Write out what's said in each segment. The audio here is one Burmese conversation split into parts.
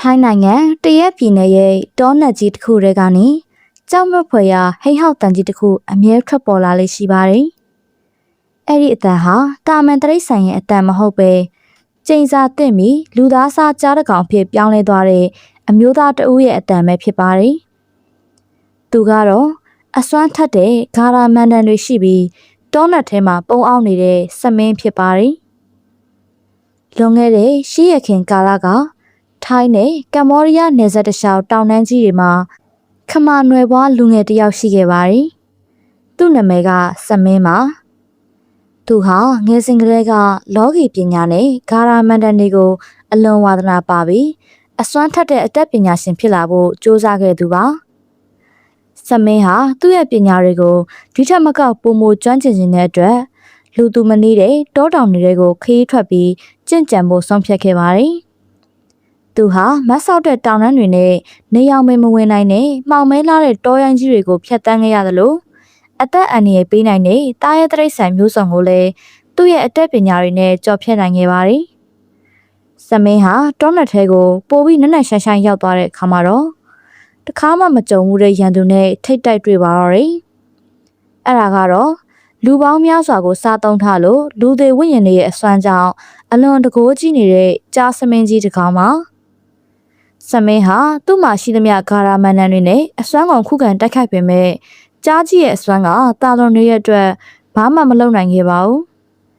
ထိုင်းနိုင်ငံတရက်ပြည်နယ်ရဲ့တောနက်ကြီးတစ်ခုထဲကနေကြောက်မဖွယ်ရာဟိဟောက်တန်ကြီးတစ်ခုအမြဲထွက်ပေါ်လာလေးရှိပါတယ်။အဲ့ဒီအတန်ဟာတာမန်တရိတ်ဆိုင်ရဲ့အတန်မဟုတ်ပဲကျိန်စာတင့်ပြီးလူသားစားကြားတစ်ကောင်ဖြစ်ပြောင်းလဲသွားတဲ့အမျိုးသားတဦးရဲ့အတန်ပဲဖြစ်ပါတယ်။သူကတော့အစွမ်းထက်တဲ့ဂါရာမန်တန်တွေရှိပြီးတောနက်ထဲမှာပုံအောင်နေတဲ့စမင်းဖြစ်ပါတယ်။လွန်ခဲ့တဲ့ရှေးရခင်ကာလကထိုင်းနဲ့ကမ္ဘောဒီးယားနယ်စပ်တလျှောက်တောင်တန်းကြီးတွေမှာခမာနွယ်ဘွားလူငယ်တစ်ယောက်ရှိခဲ့ပါတယ်။သူ့နာမည်ကစမင်းပါ။သူဟာငယ်စဉ်ကလေးကလောကီပညာနဲ့ဂါရာမန်တန်တွေကိုအလွန်ဝါသနာပါပြီးအစွမ်းထက်တဲ့အတတ်ပညာရှင်ဖြစ်လာဖို့ကြိုးစားခဲ့သူပါ။စမင်းဟာသူ့ရဲ့ပညာတွေကိုဒီထက်မကပိုမိုကျွမ်းကျင်နေတဲ့အတွက်လူသူမနည်းတဲ့တောတောင်တွေကိုခရီးထွက်ပြီးကျင့်ကြံဖို့ဆုံးဖြတ်ခဲ့ပါတယ်။သူဟာမတ်ဆောက်တဲ့တောင်တန်းတွေနဲ့နေရောင်မဝင်နိုင်တဲ့မှောင်မဲလာတဲ့တောရိုင်းကြီးတွေကိုဖျက်ဆီးခဲ့ရသလိုအသက်အန္တရာယ်ပေးနိုင်တဲ့တားရဲတိရစ္ဆာန်မျိုးစုံကိုလည်းသူ့ရဲ့အတတ်ပညာတွေနဲ့ကြော်ဖြတ်နိုင်ခဲ့ပါတယ်။စမင်းဟာတောနက်ထဲကိုပိုပြီးနက်နက်ရှိုင်းရှိုင်းရောက်သွားတဲ့အခါမှာတော့တခါမှမကြုံဘူးတဲ့ရန်သူနဲ့ထိတ်တိုက်တွေ့ပါတော့တယ်။အဲ့ဒါကတော့လူပေါင်းများစွာကိုစားသုံးထားလို့လူတွေဝိညာဉ်တွေရဲ့အစွမ်းကြောင့်အလွန်တကိုးကြီးနေတဲ့ကြားစမင်းကြီးတစ်ကောင်မှာစမင်းဟာသူ့မှာရှိသမျှဂါရာမန်နန်တွေနဲ့အစွမ်းကုန်ခုခံတိုက်ခိုက်ပေမဲ့ကြားကြီးရဲ့အစွမ်းကတာလွန်တွေရဲ့အတွက်ဘာမှမလုပ်နိုင်ခဲ့ပါဘူး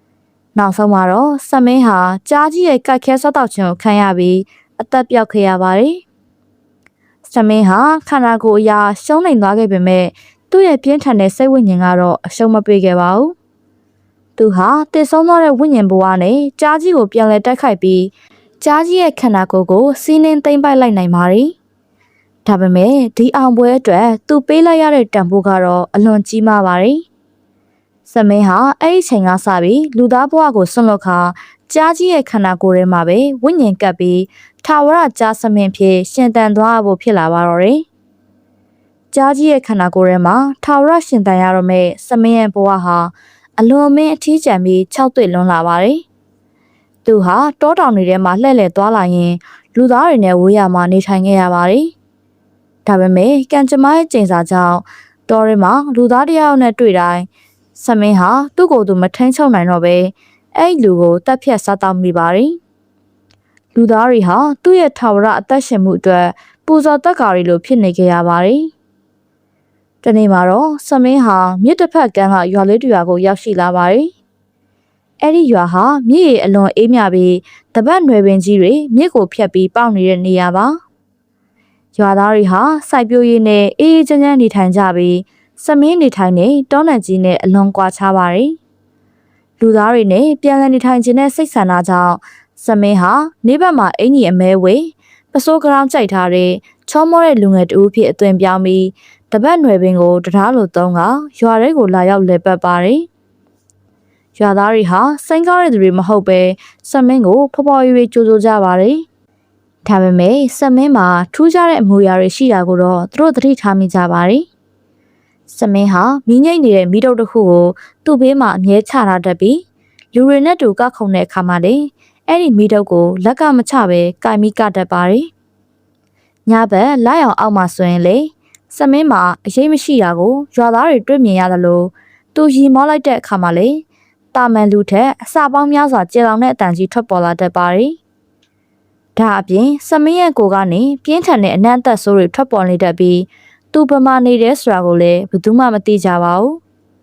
။နောက်ဆုံးမှာတော့စမင်းဟာကြားကြီးရဲ့ကြိုက်ခဲဆောက်တောက်ခြင်းကိုခံရပြီးအသက်ပြောက်ခဲ့ရပါတယ်။စမင်းဟာခန္ဓာကိုယ်အရာရှုံးနိမ့်သွားခဲ့ပေမဲ့သူ့ရဲ့ပြင်းထန်တဲ့စိတ်ဝိညာဉ်ကတော့အရှုံးမပေးခဲ့ပါဘူး။သူဟာတည်ဆုံးသွားတဲ့ဝိညာဉ်ဘဝနဲ့ကြားကြီးကိုပြန်လည်တိုက်ခိုက်ပြီးကြားကြီးရဲ့ခန္ဓာကိုယ်ကိုစီးနှင်းသိမ့်ပိုက်လိုက်နိုင်ပါတယ်။ဒါပေမဲ့ဒီအောင်ပွဲအတွက်သူပေးလိုက်ရတဲ့တန်ဖိုးကတော့အလွန်ကြီးမားပါတယ်။စမင်းဟာအဲ့ဒီချိန်ကစပြီးလူသားဘဝကိုဆွန့်လွတ်ခါကြားကြီးရဲ့ခန္ဓာကိုယ်ထဲမှာပဲဝိညာဉ်ကပ်ပြီးထာဝရကြားစမင်းဖြစ်ရှင်သန်သွားဖို့ဖြစ်လာပါတော့တယ်။ကြားကြီးရဲ့ခန္ဓာကိုယ်ထဲမှာထာဝရရှင်သန်ရတော့မဲ့စမင်းရဲ့ဘဝဟာအလွန်မင်းအထီးကျန်ပြီး၆တွေ့လွန်လာပါတယ်။သူဟာတောတောင်တွေထဲမှာလှည့်လည်သွားလာရင်လူသားတွေနဲ့ဝေးရမှာနေထိုင်ခဲ့ရပါတယ်။ဒါပေမဲ့ကံကြမ္မာရဲ့ကျိန်စာကြောင့်တောထဲမှာလူသားတယောက်နဲ့တွေ့တိုင်းစမင်းဟာသူ့ကိုယ်သူမထိန်ချုပ်နိုင်တော့ပဲအဲ့လူကိုတပ်ဖြတ်စားတောက်မိပါတယ်။လူသားတွေဟာသူ့ရဲ့ထာဝရအသက်ရှင်မှုအတွက်ပူဇော်တက်ကာတွေလိုဖြစ်နေကြရပါတယ်။ဒီနေ့မှာတော့စမင်းဟာမြစ်တစ်ဖက်ကမ်းကရွာလေးတူရွာကိုရောက်ရှိလာပါတယ်။အဲ့ဒီရွာဟာမြစ်ရေအလွန်အေးမြပြီးတပတ်နွယ်ပင်ကြီးတွေမြစ်ကိုဖြတ်ပြီးပေါက်နေတဲ့နေရာပါ။ရွာသားတွေဟာစိုက်ပျိုးရေးနဲ့အေးအေးချမ်းချမ်းနေထိုင်ကြပြီးစမင်းနေထိုင်နေတောနက်ကြီးနဲ့အလွန်ကွာခြားပါတယ်။လူသားတွေနဲ့ပြန်လည်နေထိုင်ခြင်းနဲ့စိတ်ဆန္ဒကြောင့်စမင်းဟာနေဘက်မှာအင်ကြီးအမဲဝေပစိုးကရောင်းကြိုက်ထားတဲ့ချောမောတဲ့လူငယ်တူဖြစ်အသွင်ပြောင်းပြီးတပတ်နွယ်ပင်ကိုတရားလိုသုံးကရွာတွေကိုလာရောက်လည်ပတ်ပါတယ်။ရွာသားတွေဟာစိတ်ကားတဲ့သူတွေမဟုတ်ပဲစမင်းကိုဖော်ဖော်ရွေရွေကြိုးဆိုကြပါတယ်။ဒါပေမဲ့စမင်းမှာထူးခြားတဲ့အမူအရာတွေရှိတာကိုတော့သူတို့သတိထားမိကြပါတယ်။စမင်းဟာမိငိမ့်နေတဲ့မိတုပ်တစ်ခုကိုသူ့ဘေးမှာအမြဲချထားတတ်ပြီးလူတွေနဲ့တူကောက်ခုံတဲ့အခါမှာလေအဲ့ဒီမိတုပ်ကိုလက်ကမချပဲကိုင်မိကတတ်ပါတယ်။ညဘက်လိုက်အောင်အောက်မှာဆိုရင်လေစမင်းမှာအရေးမရှိတာကိုရွာသားတွေတွေ့မြင်ရတယ်လို့သူရီမောလိုက်တဲ့အခါမှာလေတာမန်လူထက်အစာပေါင်းများစွာကျေလောင်တဲ့အတန်ကြီးထွက်ပေါ်လာတတ်ပါတယ်။ဒါအပြင်စမင်းရဲ့ကိုယ်ကနေပြင်းထန်တဲ့အနံ့အသက်ဆိုးတွေထွက်ပေါ်နေတတ်ပြီးသူပမာနေတယ်ဆိုတာကိုလည်းဘယ်သူမှမသိကြပါဘူး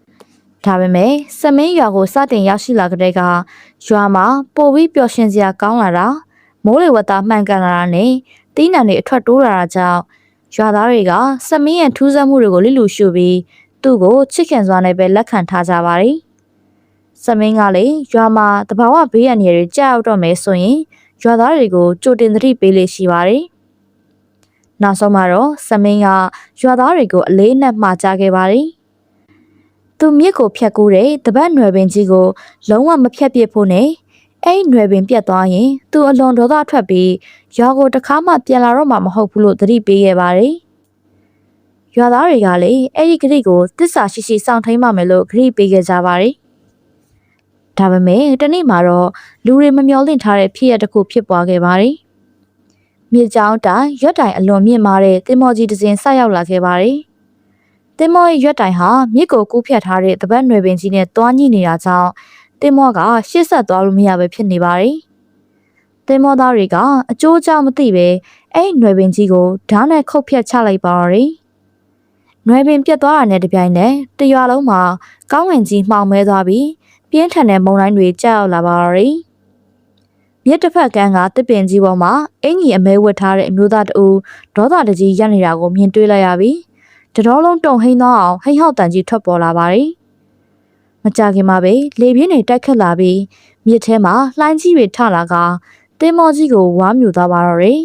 ။ဒါပေမဲ့စမင်းရွာကိုစတင်ရောက်ရှိလာတဲ့ကရွာမှာပိုပြီးပျော်ရွှင်စရာကောင်းလာတာမိုးလေဝသမှန်ကန်လာတာနဲ့တီးနှံတွေအထွက်တိုးလာတာကြောင့်ရွာသားတွေကစမင်းရဲ့ထူးဆန်းမှုတွေကိုလစ်လူရှုပြီးသူ့ကိုချစ်ခင်စွာနဲ့ပဲလက်ခံထားကြပါတယ်။စမင်းကလည်းရွာမှာတဘာဝဘေးရန်တွေကြောက်တော့မယ်ဆိုရင်ရွာသားတွေကိုကြိုတင်သတိပေးလေရှိပါတယ်။နောက်ဆုံးမှာတော့စမင်းကရွာသားတွေကိုအလေးနက်မှာကြားခဲ့ပါတယ်။သူမြစ်ကိုဖြတ်ကူးတဲ့တပတ်နွယ်ပင်ကြီးကိုလုံးဝမဖြတ်ပစ်ဖို့နဲ့အဲ့နွယ်ပင်ပြတ်သွားရင်သူအလွန်ဒေါသထွက်ပြီးရွာကိုတစ်ခါမှပြန်လာတော့မှမဟုတ်ဘူးလို့သတိပေးခဲ့ပါတယ်။ရွာသားတွေကလည်းအဲ့ဒီဂရိကိုတစ္ဆာရှိရှိစောင့်ထိန်ပါမယ်လို့ဂရိပေးခဲ့ကြပါတယ်။ဒါပေမဲ့တနေ့မှာတော့လူတွေမမျှော်လင့်ထားတဲ့ဖြစ်ရပ်တစ်ခုဖြစ်ပွားခဲ့ပါတယ် မြေကြောင်းတိုင်ရွက်တိုင်အလွန်မြင့်မားတဲ့တင်မော်ကြီးတစ်စင်းဆက်ရောက်လာခဲ့ပါတယ်။တင်မော်ရဲ့ရွက်တိုင်ဟာမြစ်ကိုကူးဖြတ်ထားတဲ့တပတ်နွယ်ပင်ကြီးနဲ့တွားညှိနေတာကြောင့်တင်မော်ကရှေ့ဆက်သွားလို့မရပဲဖြစ်နေပါတယ်။တင်မော်သားတွေကအကျိုးအကြောင်းမသိပဲအဲ့နွယ်ပင်ကြီးကိုဓာတ်နဲ့ခုတ်ဖြတ်ချလိုက်ပါတော့တယ်။နွယ်ပင်ပြတ်သွားတာနဲ့တပြိုင်နက်တရွာလုံးမှာကောင်းဝင်ကြီးမှောင်မဲသွားပြီးပြင်းထန်တဲ့မုန်တိုင်းတွေကြောက်ရောက်လာပါတော့တယ်။မြစ်တစ်ဖက်ကန်းကတစ်ပင်ကြီးပေါ်မှာအင်ကြီးအမဲဝတ်ထားတဲ့အမျိုးသားတဦးဒေါသတကြီးရပ်နေတာကိုမြင်တွေ့လိုက်ရပြီးတတော်လုံးတုံဟိန်းသွားအောင်ဟိဟောက်တန်ကြီးထွက်ပေါ်လာပါတယ်။မကြခင်မှာပဲလေပြင်းတွေတိုက်ခတ်လာပြီးမြစ်ထဲမှာလှိုင်းကြီးတွေထလာကတင်းမောကြီးကိုဝါမြူသွားပါတော့တယ်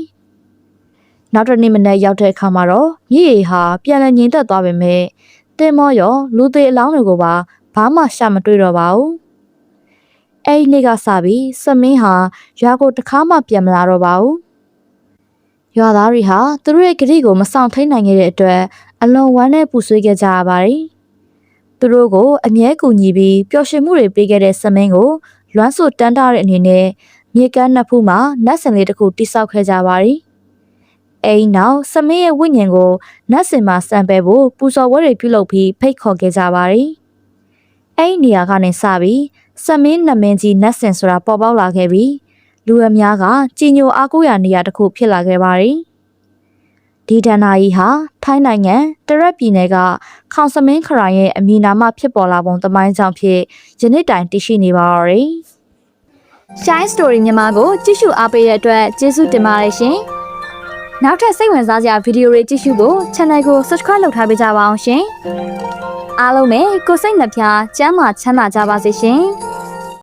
။နောက်တစ်နေ့မနက်ရောက်တဲ့အခါမှာတော့မြစ်ရေဟာပြန်လည်ငြိမ်သက်သွားပေမဲ့တင်းမောရောလူသေးအလောင်းတွေကိုပါဘာမှရှာမတွေ့တော့ပါဘူး။အဲ့ဒီနေ့ကစပြီးစမင်းဟာရွာကိုတစ်ခါမှပြန်မလာတော့ပါဘူး။ရွာသားတွေဟာသူတို့ရဲ့ဂတိကိုမဆောင်ထိန်နိုင်ခဲ့တဲ့အတွက်အလွန်ဝမ်းနည်းပူဆွေးခဲ့ကြရပါတယ်။သူတို့ကိုအမြဲကူညီပြီးပျော်ရွှင်မှုတွေပေးခဲ့တဲ့စမင်းကိုလွမ်းစို့တန်းထားတဲ့အနေနဲ့မြေကမ်းနှစ်ဖူးမှာနတ်စင်လေးတစ်ခုတိစောက်ခဲ့ကြပါတယ်။အဲဒီနောက်စမင်းရဲ့ဝိညာဉ်ကိုနတ်စင်မှာစံပယ်ဖို့ပူဇော်ဝဲတွေပြုလုပ်ပြီးဖိတ်ခေါ်ခဲ့ကြပါတယ်။အဲဒီနေရာကနေစပြီးစမင်းနမင်းကြီးနတ်စင်ဆိုတာပေါ်ပေါက်လာခဲ့ပြီးလူအများကကြည်ညိုအားကိုးရာနေရာတစ်ခုဖြစ်လာခဲ့ပါတယ်။ဒီဒဏ္ဍာကြီးဟာထိုင်းနိုင်ငံတရက်ပြည်နယ်ကခေါင်စမင်းခရိုင်ရဲ့အမည်နာမဖြစ်ပေါ်လာပုံသမိုင်းကြောင့်ဖြစ်ယနေ့တိုင်တည်ရှိနေပါတော့တယ်။ Shine Story မြန်မာကိုကြည့်ရှုအားပေးတဲ့အတွက်ကျေးဇူးတင်ပါတယ်ရှင်။နောက်ထပ်စိတ်ဝင်စားစရာဗီဒီယိုတွေကြည့်ရှုဖို့ channel ကို subscribe လုပ်ထားပေးကြပါအောင်ရှင်။အားလုံးပဲကိုယ်စိတ်နှပြချမ်းသာချမ်းသာကြပါစေရှင်။